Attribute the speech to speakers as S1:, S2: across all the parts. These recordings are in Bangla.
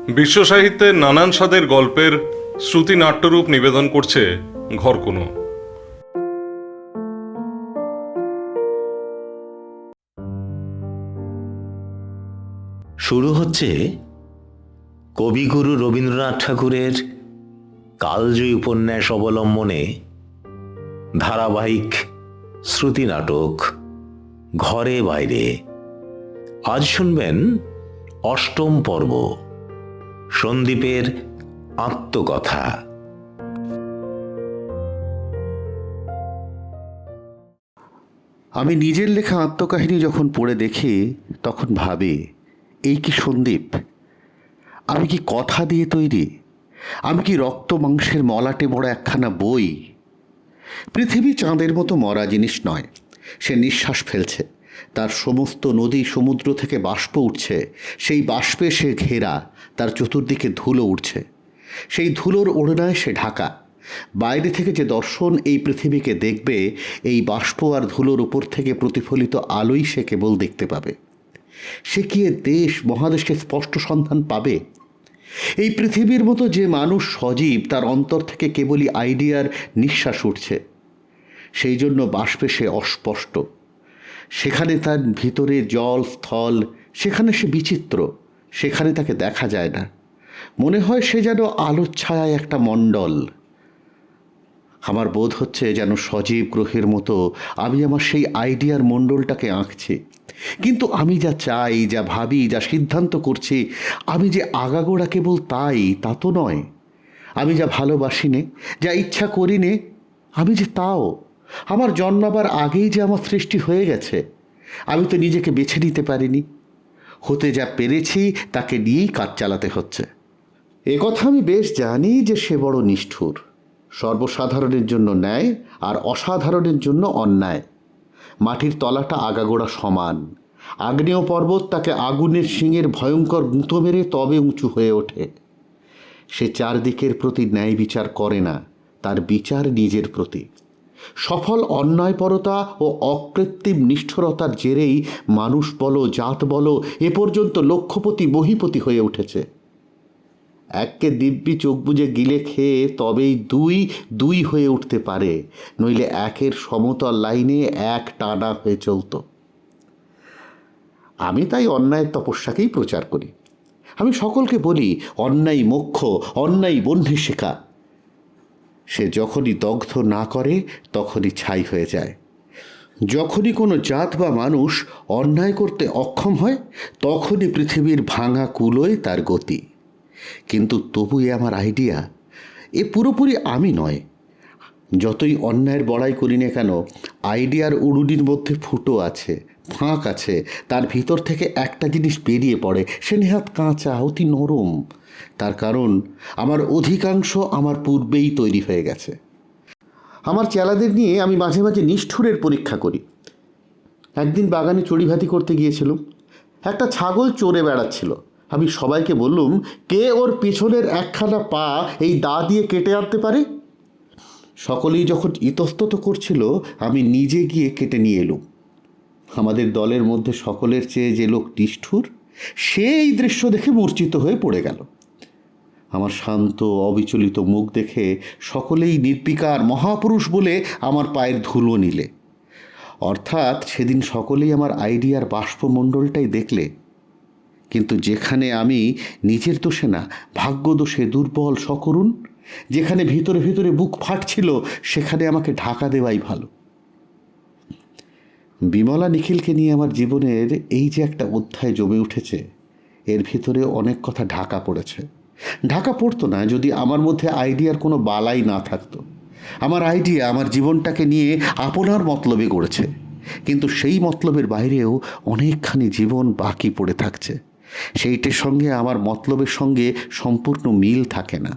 S1: বিশ্ব সাহিত্যের নানান স্বাদের গল্পের শ্রুতি নাট্যরূপ নিবেদন করছে ঘরকুনো।
S2: শুরু হচ্ছে কবিগুরু রবীন্দ্রনাথ ঠাকুরের কালজয়ী উপন্যাস অবলম্বনে ধারাবাহিক শ্রুতি নাটক ঘরে বাইরে। আজ শুনবেন অষ্টম পর্ব, সন্দীপের আত্মকথা।
S3: আমি নিজের লেখা আত্মকাহিনী যখন পড়ে দেখি তখন ভাবি, এই কি সন্দীপ? আমি কি কথা দিয়ে তৈরি? আমি কি রক্ত মাংসের মলাটে বড় একখানা বই? পৃথিবী চাঁদের মতো মরা জিনিস নয়। সে নিঃশ্বাস ফেলছে, তার সমস্ত নদী সমুদ্র থেকে বাষ্প উঠছে, সেই বাষ্পে সে ঘেরা, তার চতুর্দিকে ধুলো উঠছে, সেই ধুলোর ওড়নায় সে ঢাকা। বাইরে থেকে যে দর্শন এই পৃথিবীকে দেখবে, এই বাষ্প আর ধুলোর উপর থেকে প্রতিফলিত আলোই সে কেবল দেখতে পাবে। সে কি এ দেশ মহাদেশকে স্পষ্ট সন্ধান পাবে? এই পৃথিবীর মতো যে মানুষ সজীব, তার অন্তর থেকে কেবলই আইডিয়ার নিঃশ্বাস উঠছে, সেই জন্য বাষ্পে সে অস্পষ্ট। সেখানে তার ভিতরে জল স্থল, সেখানে সে বিচিত্র, সেখানে তাকে দেখা যায় না। মনে হয় সে যেন আলোর ছায়ায় একটা মণ্ডল। আমার বোধ হচ্ছে যেন সজীব গ্রহের মতো আমি আমার সেই আইডিয়ার মণ্ডলটাকে আঁকছি। কিন্তু আমি যা চাই, যা ভাবি, যা সিদ্ধান্ত করছি, আমি যে আগাগোড়া কেবল তাই, তা তো নয়। আমি যা ভালোবাসি নে, যা ইচ্ছা করি নে, আমি যে তাও। আমার জন্মাবার আগেই যে আমার সৃষ্টি হয়ে গেছে। আমি তো নিজেকে বেছে নিতে পারিনি। হতে যা পেরেছি তাকে নিয়েই কাজ চালাতে হচ্ছে। এ কথা আমি বেশ জানি যে সে বড় নিষ্ঠুর। সর্বসাধারণের জন্য ন্যায় আর অসাধারণের জন্য অন্যায়। মাটির তলাটা আগাগোড়া সমান। আগ্নেয় পর্বত তাকে আগুনের শিঙের ভয়ঙ্কর গুঁতো মেরে তবে উঁচু হয়ে ওঠে। সে চারদিকের প্রতি ন্যায় বিচার করে না, তার বিচার নিজের প্রতি। সফল অন্যায়পরতা ও অকৃত্রিম নিষ্ঠুরতার জেরেই মানুষ বলো, জাত বলো, এ পর্যন্ত লক্ষপতি মহীপতি হয়ে উঠেছে। এককে দিব্যি চোখ বুজে গিলে খেয়ে তবেই দুই দুই হয়ে উঠতে পারে, নইলে একের সমতল লাইনে এক টানা হয়ে চলত। আমি তাই অন্যায়ের তপস্যাকেই প্রচার করি। আমি সকলকে বলি, অন্যায় মোক্ষ, অন্যায় বহ্নি শেখা। সে যখনই দগ্ধ না করে তখনই ছাই হয়ে যায়। যখনই কোনো জাত বা মানুষ অন্যায় করতে অক্ষম হয়, তখনই পৃথিবীর ভাঙা কুলোয় তার গতি। কিন্তু তবু এ আমার আইডিয়া, এ পুরোপুরি আমি নয়। যতই অন্যায়ের বড়াই করি না কেন, আইডিয়ার উড়ুনির মধ্যে ফুটো আছে, ফাঁক আছে। তার ভিতর থেকে একটা জিনিস বেরিয়ে পড়ে, সে নেহাত কাঁচা, অতি নরম। তার কারণ আমার অধিকাংশ আমার পূর্বেই তৈরি হয়ে গেছে। আমার চেলাদের নিয়ে আমি মাঝে মাঝে নিষ্ঠুরের পরীক্ষা করি। একদিন বাগানে চড়িভাতি করতে গিয়েছিলাম। একটা ছাগল চড়ে বেড়াচ্ছিল। আমি সবাইকে বললুম, কে ওর পেছনের একখানা পা এই দা দিয়ে কেটে আনতে পারে? সকলেই যখন ইতস্তত করছিল, আমি নিজে গিয়ে কেটে নিয়ে এলুম। আমাদের দলের মধ্যে সকলের চেয়ে যে লোক নিষ্ঠুর, সে এই দৃশ্য দেখে মূর্ছিত হয়ে পড়ে গেল। আমার শান্ত অবিচলিত মুখ দেখে সকলেই নির্বিকার মহাপুরুষ বলে আমার পায়ের ধুলো নিলে। অর্থাৎ সেদিন সকলেই আমার আইডিয়ার বাষ্পমণ্ডলটাই দেখলে। কিন্তু যেখানে আমি নিজের দোষে না, ভাগ্য দোষে দুর্বল সকরুণ, যেখানে ভিতরে ভিতরে বুক ফাটছিল, সেখানে আমাকে ঢাকা দেওয়াই ভালো। বিমলা নিখিলকে নিয়ে আমার জীবনের এই যে একটা অধ্যায় জমে উঠেছে, এর ভিতরে অনেক কথা ঢাকা পড়েছে। ঢাকা পড়তো না যদি আমার মধ্যে আইডিয়ার কোনো বালাই না থাকতো। আমার আইডিয়া আমার জীবনটাকে নিয়ে আপনার মতলবে গড়েছে, কিন্তু সেই মতলবের বাইরেও অনেকখানি জীবন বাকি পড়ে থাকছে। সেইটার সঙ্গে আমার মতলবের সঙ্গে সম্পূর্ণ মিল থাকে না।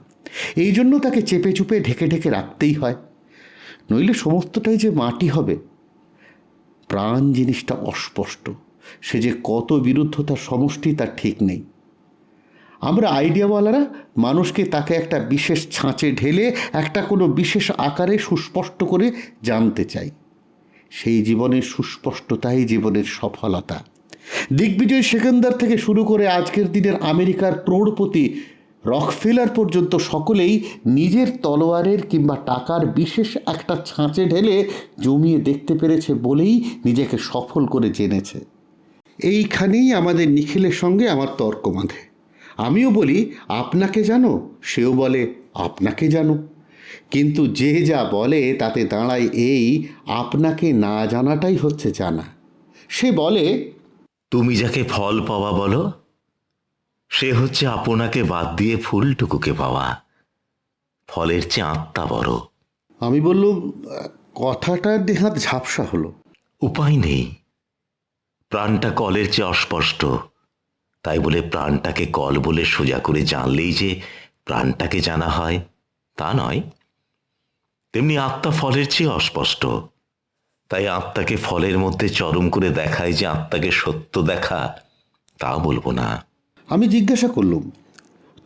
S3: এই জন্য তাকে চেপে চুপে ঢেকে ঢেকে রাখতেই হয়, নইলে সমস্তটাই যে মাটি হবে। প্রাণ জিনিসটা অস্পষ্ট, সে যে কত বিরুদ্ধতার সমষ্টি তার ঠিক নেই। আমরা আইডিয়াওয়ালারা মানুষকে তাকে একটা বিশেষ ছাঁচে ঢেলে একটা কোনো বিশেষ আকারে সুস্পষ্ট করে জানতে চাই। সেই জীবনের সুস্পষ্টতাই জীবনের সফলতা। দিগ্বিজয় সেকেন্দার থেকে শুরু করে আজকের দিনের আমেরিকার ক্রোড়পতি রকফেলার পর্যন্ত সকলেই নিজের তলোয়ারের কিংবা টাকার বিশেষ একটা ছাঁচে ঢেলে জমিয়ে দেখতে পেরেছে বলেই নিজেকে সফল করে জেনেছে। এইখানেই আমাদের নিখিলের সঙ্গে আমার তর্ক বাঁধে। আমিও বলি আপনাকে জানো, সেও বলে আপনাকে জানো, কিন্তু যে যা বলে তাতে দাঁড়ায় এই, আপনাকে না জানাটাই হচ্ছে জানা। সে বলে,
S2: তুমি যাকে ফল পাওয়া বলো, সে হচ্ছে আপনাকে বাদ দিয়ে ফুলটুকুকে পাওয়া। ফলের চেয়ে আত্মা বড়।
S3: আমি বললুম, কথাটা নেহাত ঝাপসা হলো।
S2: উপায় নেই, প্রাণটা কলের চেয়ে অস্পষ্ট। তাই বলে প্রাণটাকে কল বলে সোজা করে জানলেই যে প্রাণটাকে জানা হয় তা নয়। তেমনি আত্মা ফলের চেয়ে অস্পষ্ট। তাই আত্মাকে ফলের মধ্যে চরম করে দেখায় যে আত্মাকে সত্য দেখা, তা বলবো না।
S3: আমি জিজ্ঞাসা করলুম,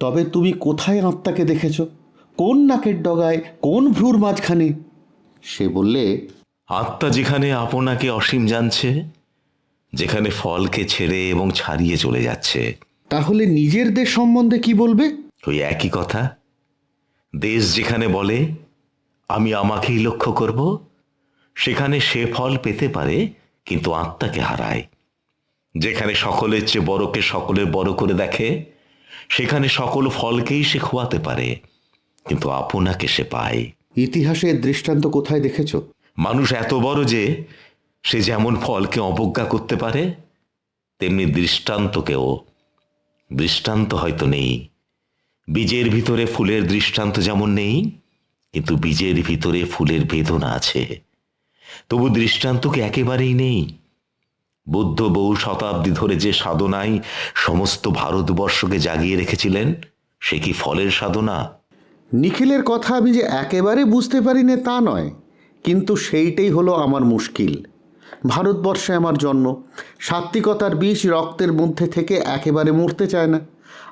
S3: তবে তুমি কোথায় আত্মাকে দেখেছ? কোন নাকের ডগায়, কোন ভ্রুর মাঝখানে? সে বললে,
S2: আত্মা যেখানে আপনাকে অসীম জানছে, যেখানে ফলকে ছেড়ে এবং ছাড়িয়ে চলে যাচ্ছে।
S3: তাহলে নিজের দেশ সম্বন্ধে কি বলবে?
S2: ওই একই কথা। দেশ যেখানে বলে আমি আমাকেই লক্ষ্য করব, সেখানে সে ফল পেতে পারে কিন্তু আত্মাকে হারায়। যেখানে সকলের চেয়ে বড়কে সকলের বড় করে দেখে, সেখানে সকল ফলকেই সে খোয়াতে পারে কিন্তু আপনাকে সে পায়।
S3: ইতিহাসের দৃষ্টান্ত কোথায় দেখেছ?
S2: মানুষ এত বড় যে সে যেমন ফলকে অবজ্ঞা করতে পারে, তেমনি দৃষ্টান্ত হয়তো নেই। বীজের ভিতরে ফুলের দৃষ্টান্ত যেমন নেই, কিন্তু বীজের ভিতরে ফুলের বেদনা আছে। তবু দৃষ্টান্তকে একেবারেই নেই। বুদ্ধ বহু শতাব্দী ধরে যে সাধনায় সমস্ত ভারতবর্ষকে জাগিয়ে রেখেছিলেন, সে কি ফলের সাধনা?
S3: নিখিলের কথা আমি যে একেবারে বুঝতে পারি না তা নয়, কিন্তু সেইটাই হলো আমার মুশকিল। ভারতবর্ষে আমার জন্ম, সাত্ত্বিকতার বিষ রক্তের মধ্যে থেকে একেবারে মরতে চায় না।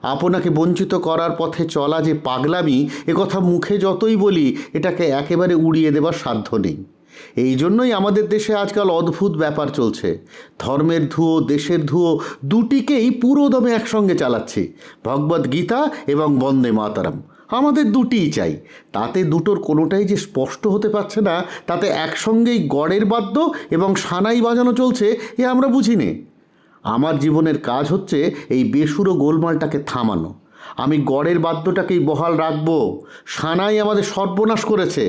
S3: আপনাকে বঞ্চিত করার পথে চলা যে পাগলামি, একথা মুখে যতই বলি এটাকে একেবারে উড়িয়ে দেবার সাধ্য নেই। এই জন্যই আমাদের দেশে আজকাল অদ্ভুত ব্যাপার চলছে। ধর্মের ধুয়ো, দেশের ধুয়ো দুটিকেই পুরো দমে একসঙ্গে চালাচ্ছি। ভগবদ্ গীতা এবং বন্দে মাতরম আমাদের দুটিই চাই। তাতে দুটোর কোনোটাই যে স্পষ্ট হতে পারছে না, তাতে একসঙ্গেই গড়ের বাদ্য এবং সানাই বাজানো চলছে, এ আমরা বুঝি নে। আমার জীবনের কাজ হচ্ছে এই বেসুরো গোলমালটাকে থামানো। আমি গড়ের বাদ্যটাকেই বহাল রাখবো। সানাই আমাদের সর্বনাশ করেছে।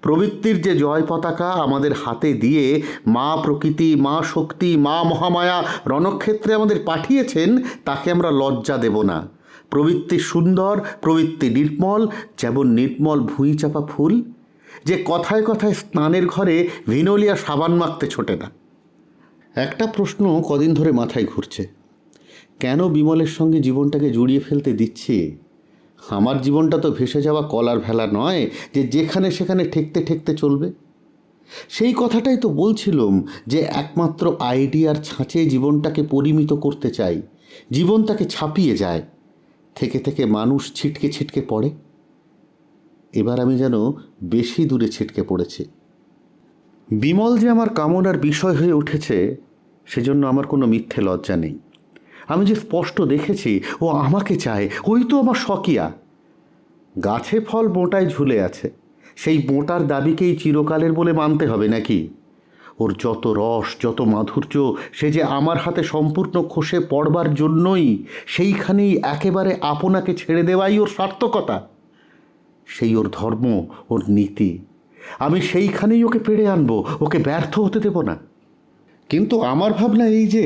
S3: প্রবৃত্তির যে জয় পতাকা আমাদের হাতে দিয়ে মা প্রকৃতি, মা শক্তি, মা মহামায়া রণক্ষেত্রে আমাদের পাঠিয়েছেন, তাকে আমরা লজ্জা দেব না। প্রবৃত্তি সুন্দর, প্রবৃত্তি নির্মল, যেমন নির্মল ভুঁই চাপা ফুল, যে কথায় কথায় স্নানের ঘরে ভিনোলিয়া সাবান মাখতে ছোটে না। একটা প্রশ্ন কদিন ধরে মাথায় ঘুরছে, কেন বিমলের সঙ্গে জীবনটাকে জড়িয়ে ফেলতে দিচ্ছি? আমার জীবনটা তো ভেসে যাওয়া কলার ভেলা নয় যে যেখানে সেখানে ঠেকতে ঠেকতে চলবে। সেই কথাটাই তো বলছিলাম যে একমাত্র আইডিয়ার ছাঁচে জীবনটাকে পরিমিত করতে চাই। জীবন তাকে ছাপিয়ে যায়, থেকে থেকে মানুষ ছিটকে ছিটকে পড়ে। এবার আমি যেন বেশি দূরে ছিটকে পড়েছি। বিমল যে আমার কামনার বিষয় হয়ে উঠেছে, সেজন্য আমার কোনো মিথ্যে লজ্জা নেই। আমি যে স্পষ্ট দেখেছি ও আমাকে চায়, ওই তো আমার স্বকীয়া। গাছে ফল বোঁটায় ঝুলে আছে, সেই বোঁটার দাবিকেই চিরকালের বলে মানতে হবে নাকি? ওর যত রস, যত মাধুর্য, সে যে আমার হাতে সম্পূর্ণ খসে পড়বার জন্যই, সেইখানেই একেবারে আপনাকে ছেড়ে দেওয়াই ওর সার্থকতা। সেই ওর ধর্ম, ওর নীতি। আমি সেইখানেই ওকে পেড়ে আনবো, ওকে ব্যর্থ হতে দেব না। কিন্তু আমার ভাবনা এই যে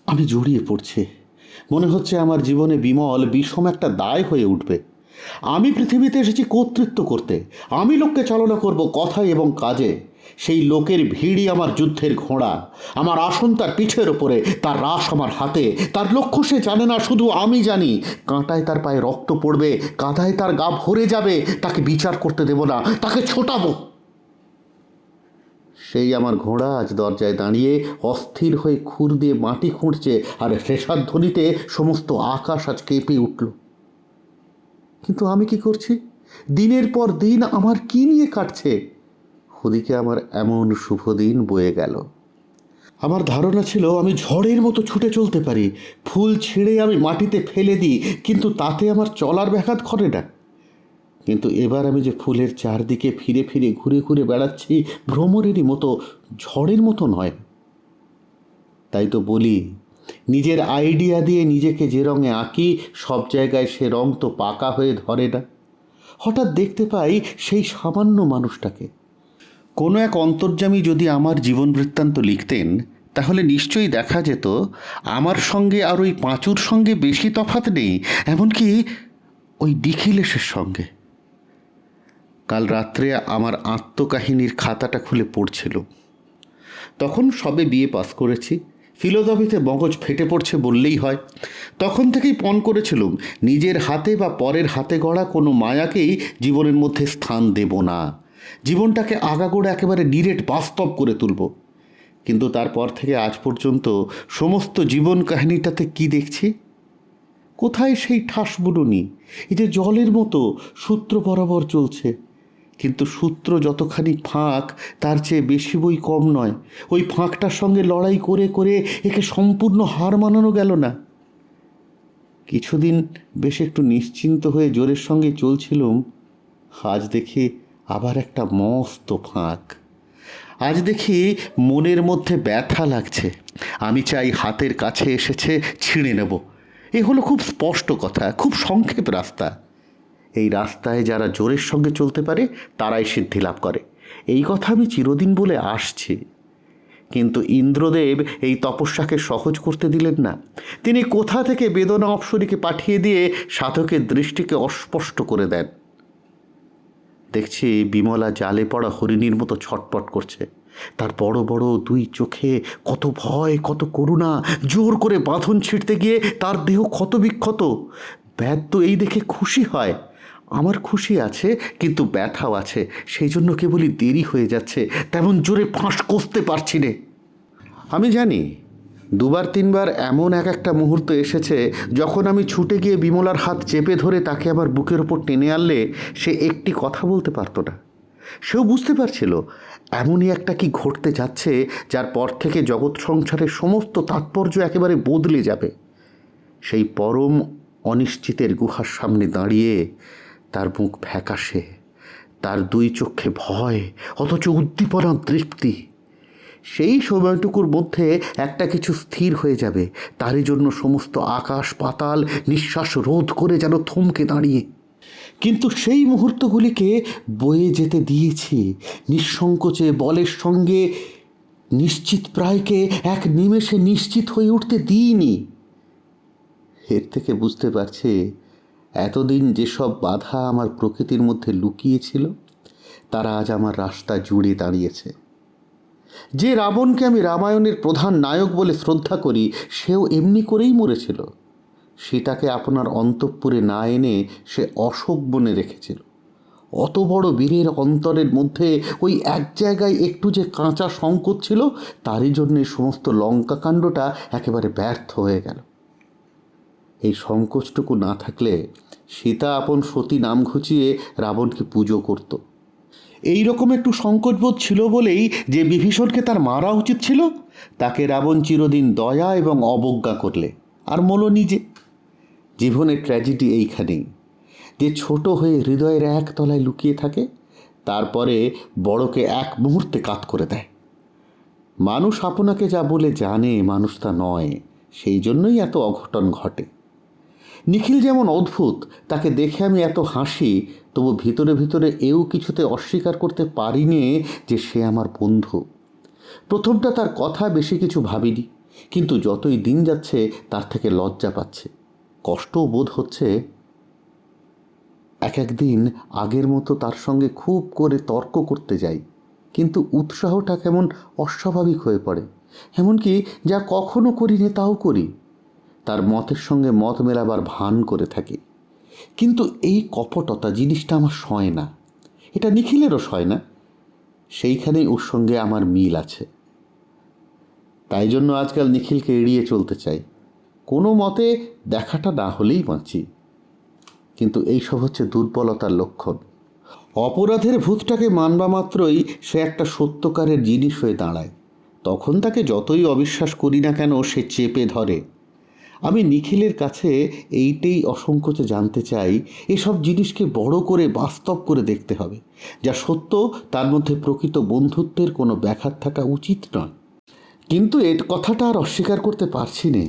S3: আমি জড়িয়ে পড়ছি। মনে হচ্ছে আমার জীবনে বিমল বিষম একটা দায় হয়ে উঠবে। আমি পৃথিবীতে এসেছি কর্তৃত্ব করতে। আমি লোককে চালনা করব কথায় এবং কাজে। সেই লোকের ভিড়ই আমার যুদ্ধের ঘোড়া। আমার আসন তার পিঠের ওপরে, তার রাশ আমার হাতে। তার লক্ষ্য সে জানে না, শুধু আমি জানি। কাঁটায় তার পায়ে রক্ত পড়বে, কাঁধায় তার গা ভরে যাবে, তাকে বিচার করতে দেব না, তাকে ছোটাবো। সেই আমার ঘোড়া আজ দরজায় দাঁড়িয়ে অস্থির হয়ে খুর দিয়ে মাটি খুঁড়ছে, আর রেশাধ্বনিতে সমস্ত আকাশ আজ কেঁপে উঠল। কিন্তু আমি কি করছি? দিনের পর দিন আমার কি নিয়ে কাটছে? ওদিকে আমার এমন শুভ দিন বয়ে গেল। আমার ধারণা ছিল আমি ঝড়ের মতো ছুটে চলতে পারি, ফুল ছিঁড়ে আমি মাটিতে ফেলে দিই, কিন্তু তাতে আমার চলার ব্যাঘাত ঘটে না। কিন্তু এবার আমি যে ফুলের চারদিকে ফিরে ফিরে ঘুরে ঘুরে বেড়াচ্ছি, ভ্রমরেরই মতো, ঝড়ের মতো নয়। তাই তো বলি, নিজের আইডিয়া দিয়ে নিজেকে যে রঙে আঁকি, সব জায়গায় সে রং তো পাকা হয়ে ধরে না। হঠাৎ দেখতে পাই সেই সামান্য মানুষটাকে। কোনো এক অন্তর্যামী যদি আমার জীবন বৃত্তান্ত লিখতেন, তাহলে নিশ্চয়ই দেখা যেত আমার সঙ্গে আর ওই পাঁচুর সঙ্গে বেশি তফাৎ নেই, এমনকি ওই নিখিলেশের সঙ্গে। কাল রাত্রে আমার আত্মকাহিনীর খাতাটা খুলে পড়ছিল। তখন সবে বিএ পাস করেছি, ফিলোসফিতে মগজ ফেটে পড়ছে বললেই হয়। তখন থেকেই পণ করেছিলুম নিজের হাতে বা পরের হাতে গড়া কোনো মায়াকেই জীবনের মধ্যে স্থান দেব না, জীবনটাকে আগাগোড়া একেবারে ডিরেক্ট বাস্তব করে তুলব। কিন্তু তারপর থেকে আজ পর্যন্ত সমস্ত জীবন কাহিনীটাতে কি দেখছি? কোথায় সেই ঠাস বুননি? এই যে জলের মতো সূত্র বরাবর চলছে, কিন্তু সূত্র যতখানি ফাঁক, তার চেয়ে বেশি বই কম নয়। ওই ফাঁকটার সঙ্গে লড়াই করে করে একে সম্পূর্ণ হার মানানো গেল না। কিছুদিন বেশ একটু নিশ্চিন্ত হয়ে জোরের সঙ্গে চলছিলুম, আজ দেখি আবার একটা মস্ত ফাঁক। আজ দেখি মনের মধ্যে ব্যথা লাগছে। আমি চাই হাতের কাছে এসেছে, ছিঁড়ে নেব। এ হলো খুব স্পষ্ট কথা, খুব সংক্ষেপ রাস্তা। এই রাস্তায় যারা জোরের সঙ্গে চলতে পারে তারাই সিদ্ধি লাভ করে, এই কথা আমি চিরদিন বলে আসছি। কিন্তু ইন্দ্রদেব এই তপস্যাকে সহজ করতে দিলেন না। তিনি কোথা থেকে বেদনা অপ্সরীকে পাঠিয়ে দিয়ে সাধকের দৃষ্টিকে অস্পষ্ট করে দেন। দেখছি বিমলা জালে পড়া হরিণীর মতো ছটপট করছে। তার বড় বড় দুই চোখে কত ভয়, কত করুণা। জোর করে বাঁধন ছিঁড়তে গিয়ে তার দেহ ক্ষত বিক্ষত। ব্যাধ তো এই দেখে খুশি হয়। আমার খুশি আছে, কিন্তু ব্যথাও আছে। সেই জন্য কেবলই দেরি হয়ে যাচ্ছে, তেমন জোরে ফাঁস কষতে পারছি নে। আমি জানি দুবার তিনবার এমন একটা মুহূর্ত এসেছে যখন আমি ছুটে গিয়ে বিমলার হাত চেপে ধরে তাকে আমার বুকের ওপর টেনে আনলে সে একটি কথা বলতে পারতো না। সেও বুঝতে পারছিল এমনই একটা কি ঘটতে যাচ্ছে, যার পর থেকে জগৎ সংসারের সমস্ত তাৎপর্য একেবারে বদলে যাবে। সেই পরম অনিশ্চিতের গুহার সামনে দাঁড়িয়ে তার মুখ ফ্যাকাশে, তার দুই চোখে ভয় অথচ উদ্দীপনা তৃপ্তি। সেই সময়টুকুর মধ্যে একটা কিছু স্থির হয়ে যাবে, তারই জন্য সমস্ত আকাশ পাতাল নিঃশ্বাস রোধ করে যেন থমকে দাঁড়িয়ে। কিন্তু সেই মুহূর্তগুলিকে বয়ে যেতে দিয়েছি নিঃসংকোচে, বলের সঙ্গে। নিশ্চিত প্রায়কে এক নিমেষে নিশ্চিত হয়ে উঠতে দিইনি। এর থেকে বুঝতে পারছি এতদিন যেসব বাধা আমার প্রকৃতির মধ্যে লুকিয়েছিল, তারা আজ আমার রাস্তা জুড়ে দাঁড়িয়েছে। যে রাবণকে আমি রামায়ণের প্রধান নায়ক বলে শ্রদ্ধা করি, সেও এমনি করেই মরেছিল। সীতাকে আপনার অন্তঃপুরে না এনে সে অশোক বনে রেখেছিল। অত বড় বীরের অন্তরের মধ্যে ওই এক জায়গায় একটু যে কাঁচা সংকোচ ছিল, তারই জন্যে সমস্ত লঙ্কাকাণ্ডটা একেবারে ব্যর্থ হয়ে গেল। এই সংকোচটুকু না থাকলে সীতা আপন সতী নাম ঘুচিয়ে রাবণকে পুজো করত। এই রকম একটু সংকোচবোধ ছিল বলেই যে বিভীষণকে তার মারা উচিত ছিল, তাকে রাবণ চিরদিন দয়া এবং অবজ্ঞা করলে, আর মলো নিজে। জীবনের ট্র্যাজেডি এইখানেই, যে ছোট হয়ে হৃদয়ের এক তলায় লুকিয়ে থাকে, তারপরে বড়কে এক মুহূর্তে কাত করে দেয়। মানুষ আপনাকে যা বলে জানে, মানুষ তা নয়। সেই জন্যই এত অঘটন ঘটে। নিখিল যেমন অদ্ভুত, তাকে দেখে আমি এত হাসি, তবু ভিতরে ভিতরে এও কিছুতে অস্বীকার করতে পারিনি যে সে আমার বন্ধু। প্রথমটা তার কথা বেশি কিছু ভাবিনি, কিন্তু যতই দিন যাচ্ছে তার থেকে লজ্জা পাচ্ছে, কষ্টও বোধ হচ্ছে। এক একদিন আগের মতো তার সঙ্গে খুব করে তর্ক করতে যাই, কিন্তু উৎসাহটা কেমন অস্বাভাবিক হয়ে পড়ে। এমনকি যা কখনো করিনি তাও করি, তার মতের সঙ্গে মত মেলাবার ভান করে থাকি। কিন্তু এই কপটতা জিনিসটা আমার সয় না, এটা নিখিলেরও সয় না। সেইখানেই ওর সঙ্গে আমার মিল আছে। তাই জন্য আজকাল নিখিলকে এড়িয়ে চলতে চাই, কোনো মতে দেখাটা না হলেই বাঁচি। কিন্তু এইসব হচ্ছে দুর্বলতার লক্ষণ। অপরাধের ভূতটাকে মানবা মাত্রই সে একটা সত্যকারের জিনিস হয়ে দাঁড়ায়। তখন তাকে যতই অবিশ্বাস করি না কেন সে চেপে ধরে। আমি নিখিলের কাছে এইটাই অসংকোচে জানতে চাই, এসব জিনিসকে বড় করে বাস্তব করে দেখতে হবে। যা সত্য তার মধ্যে প্রকৃত বন্ধুত্বের কোনো ব্যাঘাত থাকা উচিত নয়। কিন্তু এর কথাটা আর অস্বীকার করতে পারছি নে।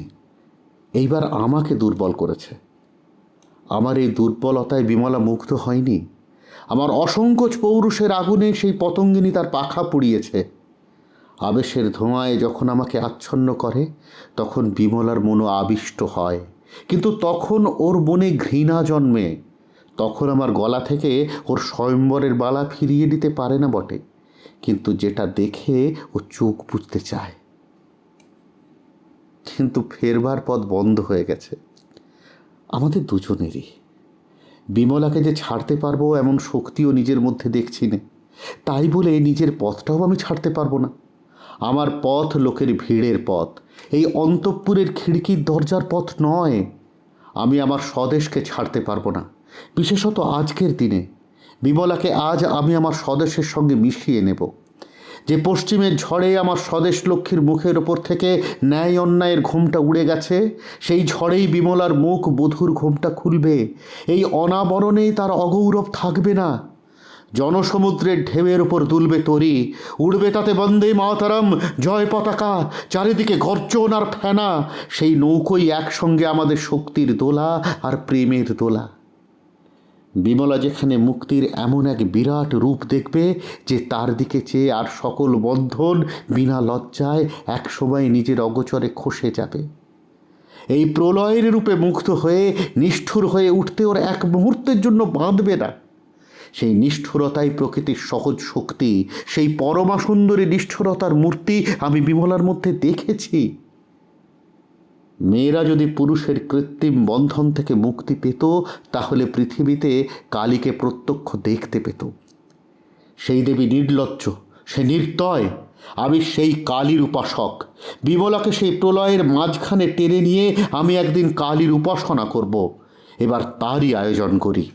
S3: এইবার আমাকে দুর্বল করেছে। আমার এই দুর্বলতায় বিমলা মুগ্ধ হয়নি। আমার অসংকোচ পৌরুষের আগুনে সেই পতঙ্গিনী তার পাখা পুড়িয়েছে। আবেশের ধোঁয়ায় যখন আমাকে আচ্ছন্ন করে তখন বিমলার মনও আবিষ্ট হয়, কিন্তু তখন ওর মনে ঘৃণা জন্মে। তখন আমার গলা থেকে ওর স্বয়ম্বরের বালা ফিরিয়ে দিতে পারে না বটে, কিন্তু যেটা দেখে ও চোখ বুঝতে চায়। কিন্তু ফেরবার পথ বন্ধ হয়ে গেছে আমাদের দুজনেরই। বিমলাকে যে ছাড়তে পারবো এমন শক্তিও নিজের মধ্যে দেখছি না। তাই বলে নিজের পথটাও আমি ছাড়তে পারবো না। আমার পথ লোকের ভিড়ের পথ, এই অন্তঃপুরের খিড়কির দরজার পথ নয়। আমি আমার স্বদেশকে ছাড়তে পারবো না, বিশেষত আজকের দিনে। বিমলাকে আজ আমি আমার স্বদেশের সঙ্গে মিশিয়ে নেব। যে পশ্চিমের ঝড়ে আমার স্বদেশ লক্ষ্মীর মুখের ওপর থেকে ন্যায় অন্যায়ের ঘোমটা উড়ে গেছে, সেই ঝড়েই বিমলার মুখ বধূর ঘোমটা খুলবে। এই অনাবরণেই তার অগৌরব থাকবে না। জনসমুদ্রের ঢেউয়ের ওপর দুলবে তরি, উড়বে তাতে বন্দে মাতরম জয় পতাকা, চারিদিকে গর্জন আর ফেনা। সেই নৌকোই একসঙ্গে আমাদের শক্তির দোলা আর প্রেমের দোলা। বিমলা যেখানে মুক্তির এমন এক বিরাট রূপ দেখবে যে তার দিকে চেয়ে আর সকল বন্ধন বিনা লজ্জায় একসময় নিজের অগোচরে খসে যাবে। এই প্রলয়ের রূপে মুগ্ধ হয়ে নিষ্ঠুর হয়ে উঠতে ওর এক মুহূর্তের জন্য বাঁধবে না। সেই নিষ্ঠুরতাই প্রকৃতির সহজ শক্তি। সেই পরমা সুন্দরী নিষ্ঠুরতার মূর্তি আমি বিমলার মধ্যে দেখেছি। মেয়েরা যদি পুরুষের কৃত্রিম বন্ধন থেকে মুক্তি পেত তাহলে পৃথিবীতে কালীকে প্রত্যক্ষ দেখতে পেত। সেই দেবী নির্লজ্জ, সে নির্দয়। আমি সেই কালীর উপাসক। বিমলাকে সেই প্রলয়ের মাঝখানে টেনে নিয়ে আমি একদিন কালীর উপাসনা করব। এবার তারই আয়োজন করি।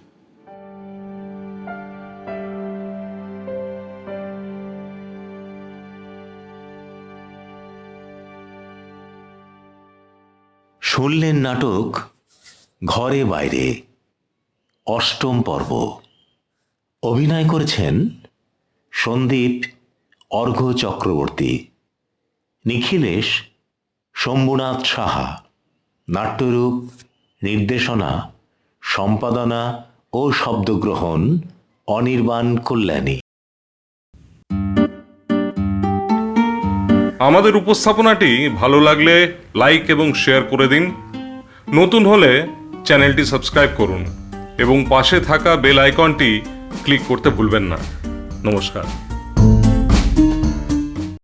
S2: শুনলেন নাটক ঘরে বাইরে, অষ্টম পর্ব। অভিনয় করেছেন সন্দীপ অর্ঘ্য চক্রবর্তী, নিখিলেশ শম্ভুনাথ সাহা। নাট্যরূপ, নির্দেশনা, সম্পাদনা ও শব্দগ্রহণ অনির্বাণ কল্যাণী।
S1: আমাদের উপস্থাপনাটি ভালো লাগলে লাইক এবং শেয়ার করে দিন। নতুন হলে চ্যানেলটি সাবস্ক্রাইব করুন এবং পাশে থাকা বেল আইকনটি ক্লিক করতে ভুলবেন না। নমস্কার।